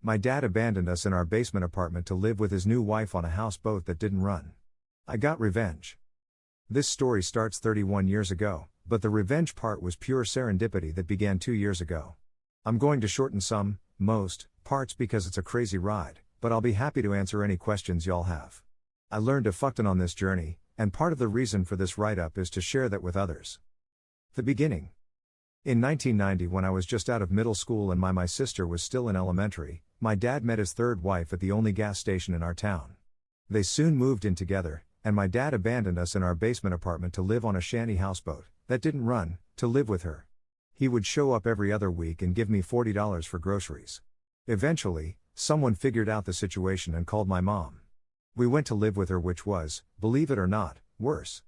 My dad abandoned us in our basement apartment to live with his new wife on a houseboat that didn't run. I got revenge. This story starts 31 years ago, but the revenge part was pure serendipity that began 2 years ago. I'm going to shorten most parts because it's a crazy ride, but I'll be happy to answer any questions y'all have. I learned a fuckton on this journey, and part of the reason for this write-up is to share that with others. The beginning. In 1990, when I was just out of middle school and my sister was still in elementary, my dad met his third wife at the only gas station in our town. They soon moved in together, and my dad abandoned us in our basement apartment to live on a shanty houseboat that didn't run, to live with her. He would show up every other week and give me $40 for groceries. Eventually, someone figured out the situation and called my mom. We went to live with her, which was, believe it or not, worse.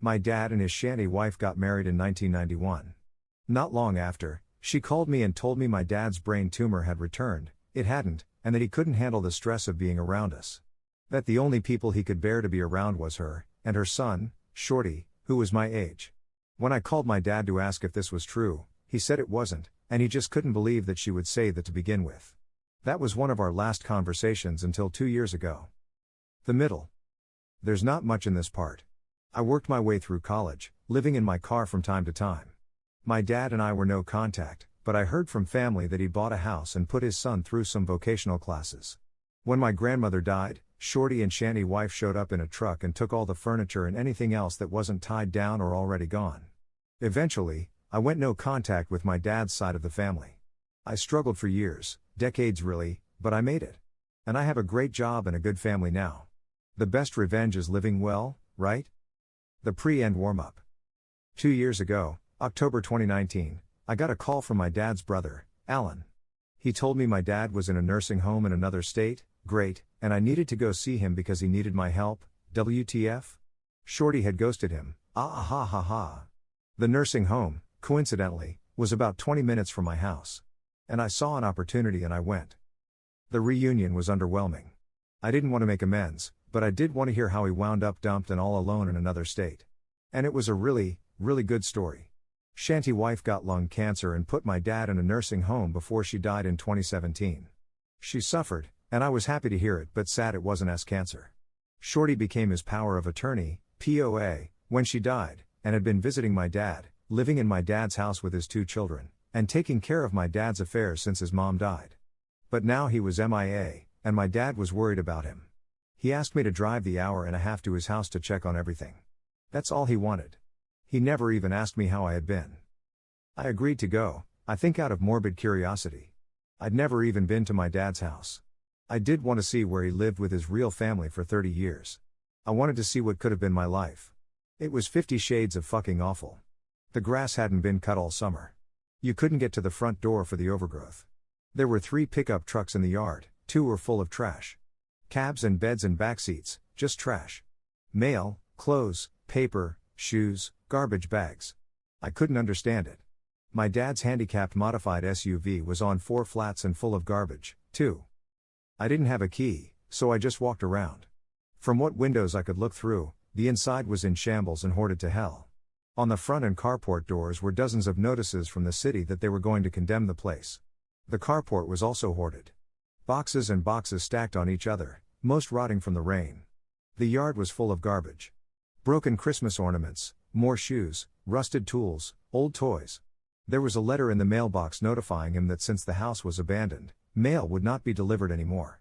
My dad and his shanty wife got married in 1991. Not long after, she called me and told me my dad's brain tumor had returned, it hadn't, and that he couldn't handle the stress of being around us. That the only people he could bear to be around was her, and her son, Shorty, who was my age. When I called my dad to ask if this was true, he said it wasn't, and he just couldn't believe that she would say that to begin with. That was one of our last conversations until 2 years ago. The middle. There's not much in this part. I worked my way through college, living in my car from time to time. My dad and I were no contact, but I heard from family that he bought a house and put his son through some vocational classes. When my grandmother died, Shorty and shanty wife showed up in a truck and took all the furniture and anything else that wasn't tied down or already gone. Eventually, I went no contact with my dad's side of the family. I struggled for years, decades really, but I made it. And I have a great job and a good family now. The best revenge is living well, right? The pre-end warm-up. 2 years ago, October 2019, I got a call from my dad's brother, Alan. He told me my dad was in a nursing home in another state, great, and I needed to go see him because he needed my help, WTF? Shorty had ghosted him, ah. The nursing home, coincidentally, was about 20 minutes from my house. And I saw an opportunity and I went. The reunion was underwhelming. I didn't want to make amends, but I did want to hear how he wound up dumped and all alone in another state. And it was a really good story. Shanty wife got lung cancer and put my dad in a nursing home before she died in 2017. She suffered, and I was happy to hear it but sad it wasn't as cancer. Shorty became his power of attorney, POA, when she died, and had been visiting my dad, living in my dad's house with his 2 children, and taking care of my dad's affairs since his mom died. But now he was MIA, and my dad was worried about him. He asked me to drive the hour and a half to his house to check on everything. That's all he wanted. He never even asked me how I had been. I agreed to go, I think out of morbid curiosity. I'd never even been to my dad's house. I did want to see where he lived with his real family for 30 years. I wanted to see what could have been my life. It was 50 shades of fucking awful. The grass hadn't been cut all summer. You couldn't get to the front door for the overgrowth. There were 3 pickup trucks in the yard, 2 were full of trash. Cabs and beds and back seats, just trash. Mail, clothes, paper, shoes, garbage bags. I couldn't understand it. My dad's handicapped modified SUV was on 4 flats and full of garbage, too. I didn't have a key, so I just walked around. From what windows I could look through, the inside was in shambles and hoarded to hell. On the front and carport doors were dozens of notices from the city that they were going to condemn the place. The carport was also hoarded. Boxes and boxes stacked on each other, most rotting from the rain. The yard was full of garbage. Broken Christmas ornaments, more shoes, rusted tools, old toys. There was a letter in the mailbox notifying him that since the house was abandoned, mail would not be delivered anymore.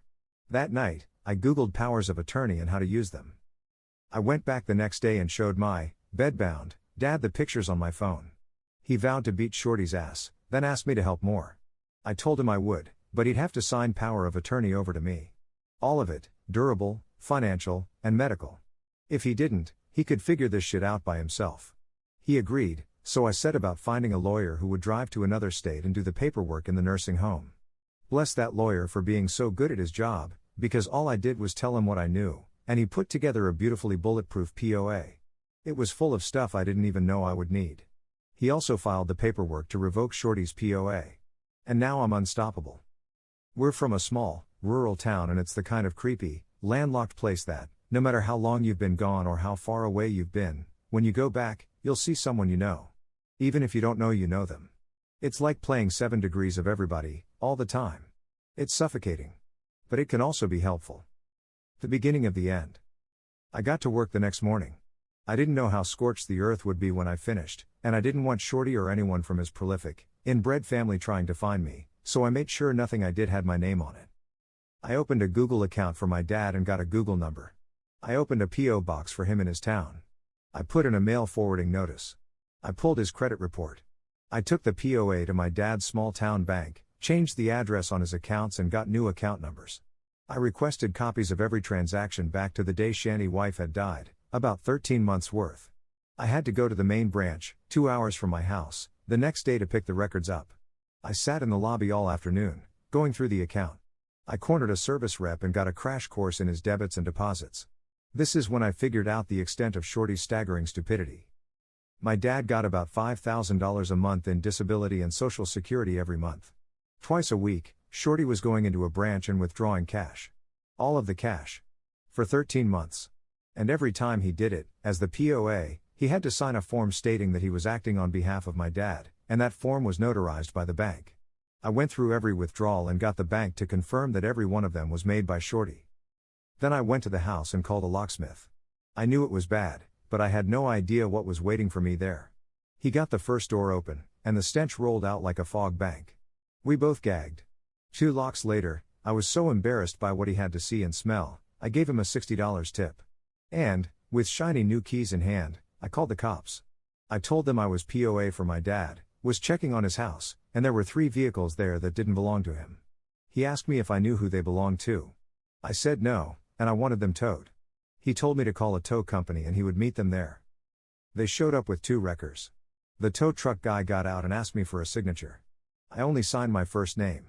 That night, I Googled powers of attorney and how to use them. I went back the next day and showed my bedbound dad the pictures on my phone. He vowed to beat Shorty's ass, then asked me to help more. I told him I would, but he'd have to sign power of attorney over to me. All of it, durable, financial, and medical. If he didn't, he could figure this shit out by himself. He agreed, so I set about finding a lawyer who would drive to another state and do the paperwork in the nursing home. Bless that lawyer for being so good at his job, because all I did was tell him what I knew, and he put together a beautifully bulletproof POA. It was full of stuff I didn't even know I would need. He also filed the paperwork to revoke Shorty's POA. And now I'm unstoppable. We're from a small, rural town and it's the kind of creepy, landlocked place that, no matter how long you've been gone or how far away you've been, when you go back, you'll see someone you know. Even if you don't know you know them. It's like playing 7 Degrees of Everybody, all the time. It's suffocating. But it can also be helpful. The beginning of the end. I got to work the next morning. I didn't know how scorched the earth would be when I finished, and I didn't want Shorty or anyone from his prolific, inbred family trying to find me, so I made sure nothing I did had my name on it. I opened a Google account for my dad and got a Google number. I opened a P.O. box for him in his town. I put in a mail forwarding notice. I pulled his credit report. I took the POA to my dad's small town bank, changed the address on his accounts and got new account numbers. I requested copies of every transaction back to the day Shanny wife had died, about 13 months worth. I had to go to the main branch, 2 hours from my house, the next day to pick the records up. I sat in the lobby all afternoon, going through the account. I cornered a service rep and got a crash course in his debits and deposits. This is when I figured out the extent of Shorty's staggering stupidity. My dad got about $5,000 a month in disability and Social Security every month. Twice a week, Shorty was going into a branch and withdrawing cash. All of the cash. For 13 months. And every time he did it, as the POA, he had to sign a form stating that he was acting on behalf of my dad, and that form was notarized by the bank. I went through every withdrawal and got the bank to confirm that every one of them was made by Shorty. Then I went to the house and called a locksmith. I knew it was bad, but I had no idea what was waiting for me there. He got the first door open, and the stench rolled out like a fog bank. We both gagged. 2 locks later, I was so embarrassed by what he had to see and smell, I gave him a $60 tip. And, with shiny new keys in hand, I called the cops. I told them I was POA for my dad, was checking on his house, and there were 3 vehicles there that didn't belong to him. He asked me if I knew who they belonged to. I said no, and I wanted them towed. He told me to call a tow company and he would meet them there. They showed up with 2 wreckers. The tow truck guy got out and asked me for a signature. I only signed my first name.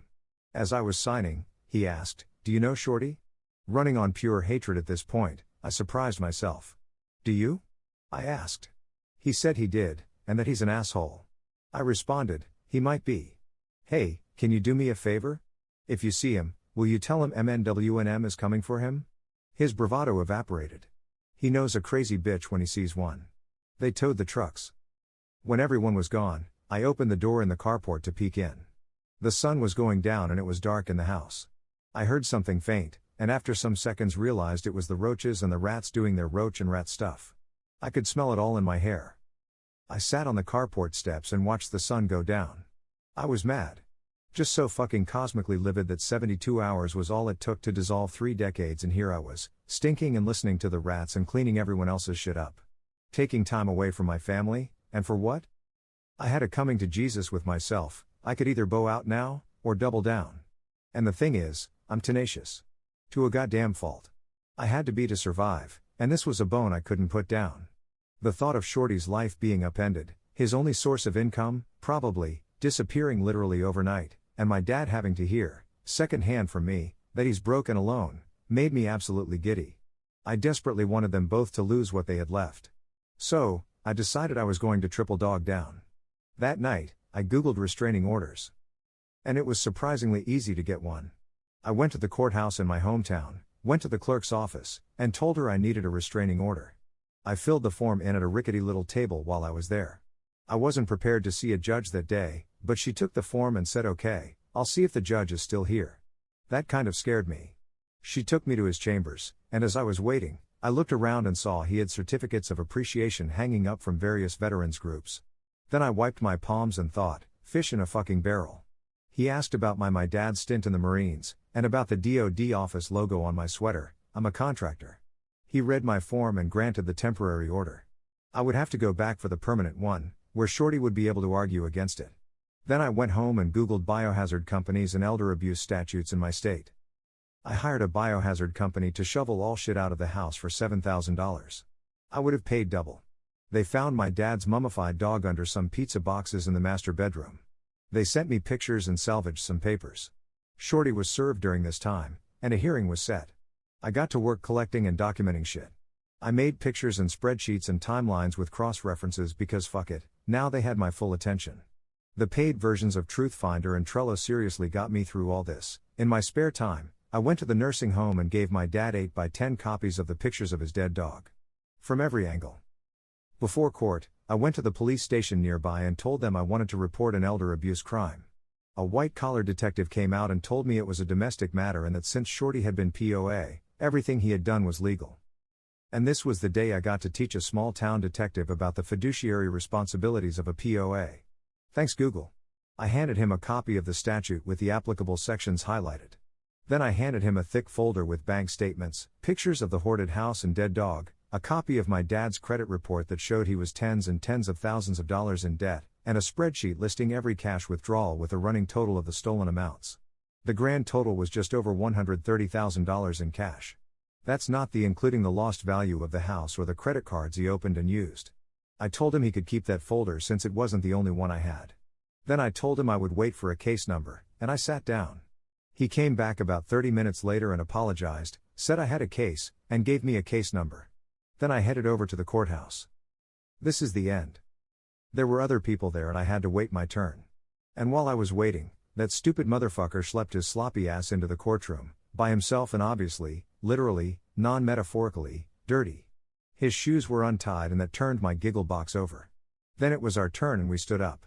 As I was signing, he asked, "Do you know Shorty?" Running on pure hatred at this point, I surprised myself. "Do you?" I asked. He said he did, and that he's an asshole. I responded, "He might be. Hey, can you do me a favor? If you see him, will you tell him MNWNM is coming for him?" His bravado evaporated. He knows a crazy bitch when he sees one. They towed the trucks. When everyone was gone, I opened the door in the carport to peek in. The sun was going down and it was dark in the house. I heard something faint, and after some seconds realized it was the roaches and the rats doing their roach and rat stuff. I could smell it all in my hair. I sat on the carport steps and watched the sun go down. I was mad. Just so fucking cosmically livid that 72 hours was all it took to dissolve 3 decades, and here I was, stinking and listening to the rats and cleaning everyone else's shit up. Taking time away from my family, and for what? I had a coming to Jesus with myself. I could either bow out now, or double down. And the thing is, I'm tenacious. To a goddamn fault. I had to be to survive, and this was a bone I couldn't put down. The thought of Shorty's life being upended, his only source of income, probably, disappearing literally overnight, and my dad having to hear, second-hand from me, that he's broke and alone, made me absolutely giddy. I desperately wanted them both to lose what they had left. So, I decided I was going to triple dog down. That night, I googled restraining orders. And it was surprisingly easy to get one. I went to the courthouse in my hometown, went to the clerk's office, and told her I needed a restraining order. I filled the form in at a rickety little table while I was there. I wasn't prepared to see a judge that day, but she took the form and said, "Okay, I'll see if the judge is still here." That kind of scared me. She took me to his chambers, and as I was waiting, I looked around and saw he had certificates of appreciation hanging up from various veterans groups. Then I wiped my palms and thought, fish in a fucking barrel. He asked about my dad's stint in the Marines, and about the DoD office logo on my sweater. I'm a contractor. He read my form and granted the temporary order. I would have to go back for the permanent one, where Shorty would be able to argue against it. Then I went home and googled biohazard companies and elder abuse statutes in my state. I hired a biohazard company to shovel all shit out of the house for $7,000. I would have paid double. They found my dad's mummified dog under some pizza boxes in the master bedroom. They sent me pictures and salvaged some papers. Shorty was served during this time, and a hearing was set. I got to work collecting and documenting shit. I made pictures and spreadsheets and timelines with cross-references because fuck it, now they had my full attention. The paid versions of Truthfinder and Trello seriously got me through all this. In my spare time, I went to the nursing home and gave my dad 8x10 copies of the pictures of his dead dog. From every angle. Before court, I went to the police station nearby and told them I wanted to report an elder abuse crime. A white-collar detective came out and told me it was a domestic matter and that since Shorty had been POA, everything he had done was legal. And this was the day I got to teach a small-town detective about the fiduciary responsibilities of a POA. Thanks Google. I handed him a copy of the statute with the applicable sections highlighted. Then I handed him a thick folder with bank statements, pictures of the hoarded house and dead dog, a copy of my dad's credit report that showed he was tens and tens of thousands of dollars in debt, and a spreadsheet listing every cash withdrawal with a running total of the stolen amounts. The grand total was just over $130,000 in cash. That's not including the lost value of the house or the credit cards he opened and used. I told him he could keep that folder since it wasn't the only one I had. Then I told him I would wait for a case number, and I sat down. He came back about 30 minutes later and apologized, said I had a case, and gave me a case number. Then I headed over to the courthouse. This is the end. There were other people there and I had to wait my turn. And while I was waiting, that stupid motherfucker schlepped his sloppy ass into the courtroom, by himself and obviously, literally, non-metaphorically, dirty. His shoes were untied and that turned my giggle box over. Then it was our turn and we stood up.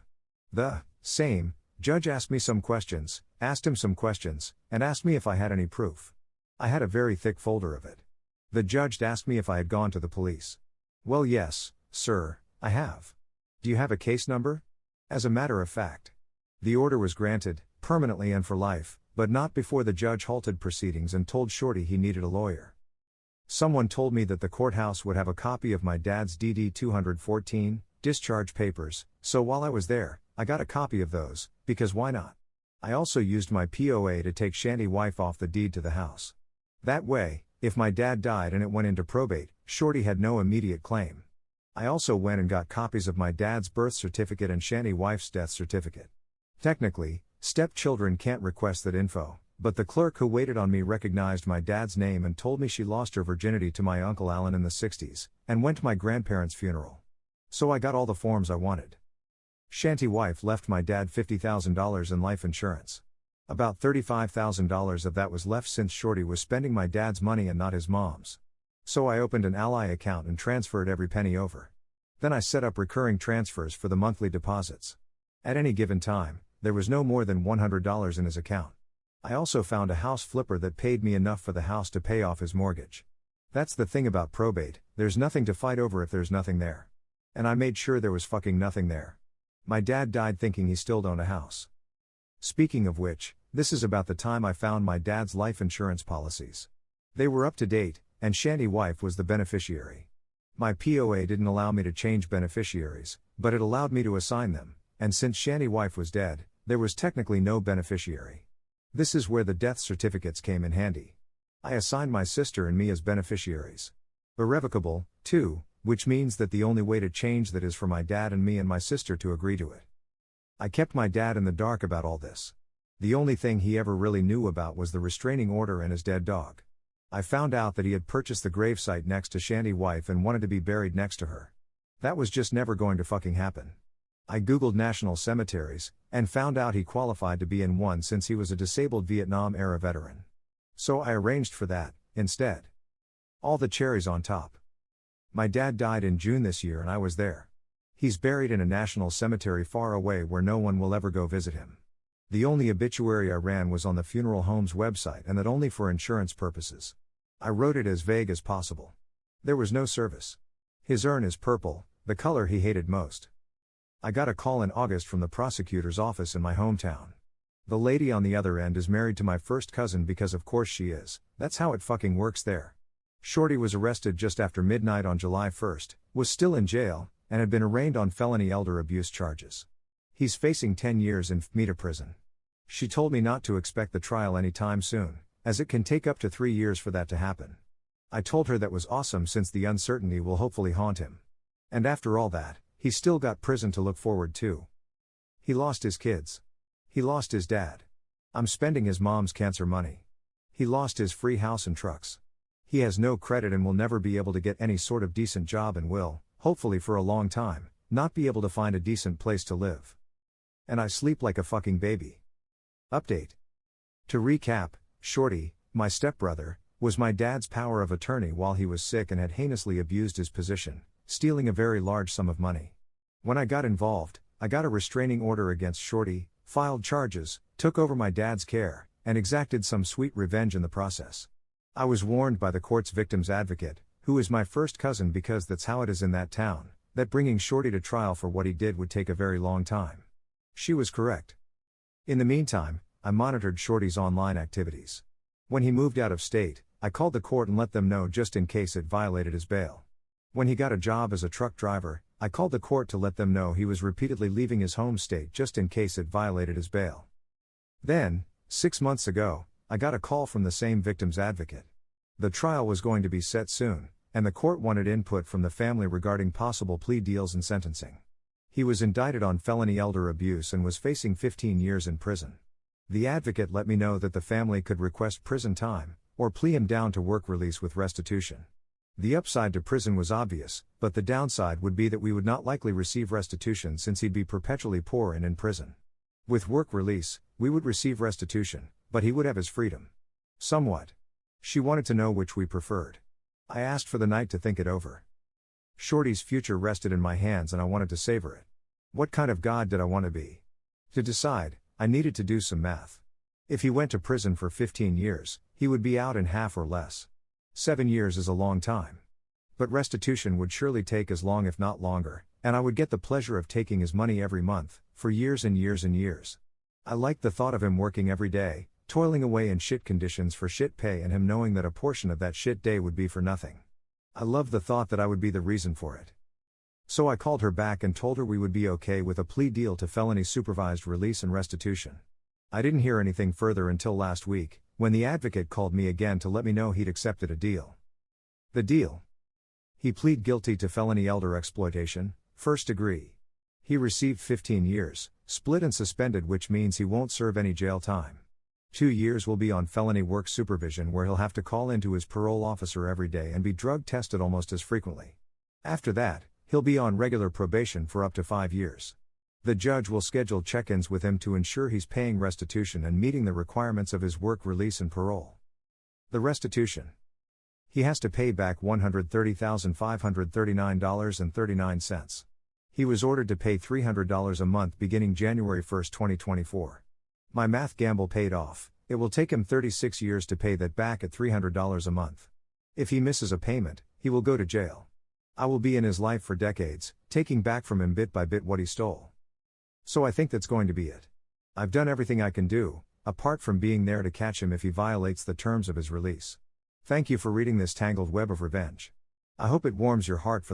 The same judge asked me some questions, asked him some questions, and asked me if I had any proof. I had a very thick folder of it. The judge asked me if I had gone to the police. Well, yes, sir, I have. Do you have a case number? As a matter of fact. The order was granted, permanently and for life, but not before the judge halted proceedings and told Shorty he needed a lawyer. Someone told me that the courthouse would have a copy of my dad's DD 214, discharge papers, so while I was there, I got a copy of those, because why not? I also used my POA to take Shanty wife off the deed to the house. That way, if my dad died and it went into probate, Shorty had no immediate claim. I also went and got copies of my dad's birth certificate and Shanty wife's death certificate. Technically, stepchildren can't request that info, but the clerk who waited on me recognized my dad's name and told me she lost her virginity to my Uncle Alan in the 60s, and went to my grandparents' funeral. So I got all the forms I wanted. Shanty wife left my dad $50,000 in life insurance. About $35,000 of that was left since Shorty was spending my dad's money and not his mom's. So I opened an Ally account and transferred every penny over. Then I set up recurring transfers for the monthly deposits. At any given time, there was no more than $100 in his account. I also found a house flipper that paid me enough for the house to pay off his mortgage. That's the thing about probate, there's nothing to fight over if there's nothing there. And I made sure there was fucking nothing there. My dad died thinking he still owned a house. Speaking of which, this is about the time I found my dad's life insurance policies. They were up to date, and Shanty wife was the beneficiary. My POA didn't allow me to change beneficiaries, but it allowed me to assign them, and since Shanty wife was dead, there was technically no beneficiary. This is where the death certificates came in handy. I assigned my sister and me as beneficiaries. Irrevocable, too, which means that the only way to change that is for my dad and me and my sister to agree to it. I kept my dad in the dark about all this. The only thing he ever really knew about was the restraining order and his dead dog. I found out that he had purchased the gravesite next to Shanty wife and wanted to be buried next to her. That was just never going to fucking happen. I googled national cemeteries, and found out he qualified to be in one since he was a disabled Vietnam-era veteran. So I arranged for that, instead. All the cherries on top. My dad died in June this year and I was there. He's buried in a national cemetery far away where no one will ever go visit him. The only obituary I ran was on the funeral home's website and that only for insurance purposes. I wrote it as vague as possible. There was no service. His urn is purple, the color he hated most. I got a call in August from the prosecutor's office in my hometown. The lady on the other end is married to my first cousin because of course she is, that's how it fucking works there. Shorty was arrested just after midnight on July 1st, was still in jail, and had been arraigned on felony elder abuse charges. He's facing 10 years in FMETA prison. She told me not to expect the trial anytime soon, as it can take up to 3 years for that to happen. I told her that was awesome since the uncertainty will hopefully haunt him. And after all that, he's still got prison to look forward to. He lost his kids. He lost his dad. I'm spending his mom's cancer money. He lost his free house and trucks. He has no credit and will never be able to get any sort of decent job and will, hopefully for a long time, not be able to find a decent place to live. And I sleep like a fucking baby. Update. To recap, Shorty, my stepbrother, was my dad's power of attorney while he was sick and had heinously abused his position, stealing a very large sum of money. When I got involved, I got a restraining order against Shorty, filed charges, took over my dad's care, and exacted some sweet revenge in the process. I was warned by the court's victim's advocate, who is my first cousin because that's how it is in that town, that bringing Shorty to trial for what he did would take a very long time. She was correct. In the meantime, I monitored Shorty's online activities. When he moved out of state, I called the court and let them know just in case it violated his bail. When he got a job as a truck driver, I called the court to let them know he was repeatedly leaving his home state just in case it violated his bail. Then, 6 months ago, I got a call from the same victim's advocate. The trial was going to be set soon, and the court wanted input from the family regarding possible plea deals and sentencing. He was indicted on felony elder abuse and was facing 15 years in prison. The advocate let me know that the family could request prison time, or plea him down to work release with restitution. The upside to prison was obvious, but the downside would be that we would not likely receive restitution since he'd be perpetually poor and in prison. With work release, we would receive restitution, but he would have his freedom. Somewhat. She wanted to know which we preferred. I asked for the night to think it over. Shorty's future rested in my hands and I wanted to savor it. What kind of God did I want to be? To decide, I needed to do some math. If he went to prison for 15 years, he would be out in half or less. 7 years is a long time. But restitution would surely take as long if not longer, and I would get the pleasure of taking his money every month, for years and years and years. I liked the thought of him working every day, toiling away in shit conditions for shit pay and him knowing that a portion of that shit day would be for nothing. I loved the thought that I would be the reason for it. So I called her back and told her we would be okay with a plea deal to felony supervised release and restitution. I didn't hear anything further until last week, when the advocate called me again to let me know he'd accepted a deal. The deal? He pleaded guilty to felony elder exploitation, first degree. He received 15 years, split and suspended, which means he won't serve any jail time. 2 years will be on felony work supervision where he'll have to call into his parole officer every day and be drug tested almost as frequently. After that, he'll be on regular probation for up to 5 years. The judge will schedule check-ins with him to ensure he's paying restitution and meeting the requirements of his work release and parole. The restitution. He has to pay back $130,539.39. He was ordered to pay $300 a month beginning January 1, 2024. My math gamble paid off. It will take him 36 years to pay that back at $300 a month. If he misses a payment, he will go to jail. I will be in his life for decades, taking back from him bit by bit what he stole. So I think that's going to be it. I've done everything I can do, apart from being there to catch him if he violates the terms of his release. Thank you for reading this tangled web of revenge. I hope it warms your heart for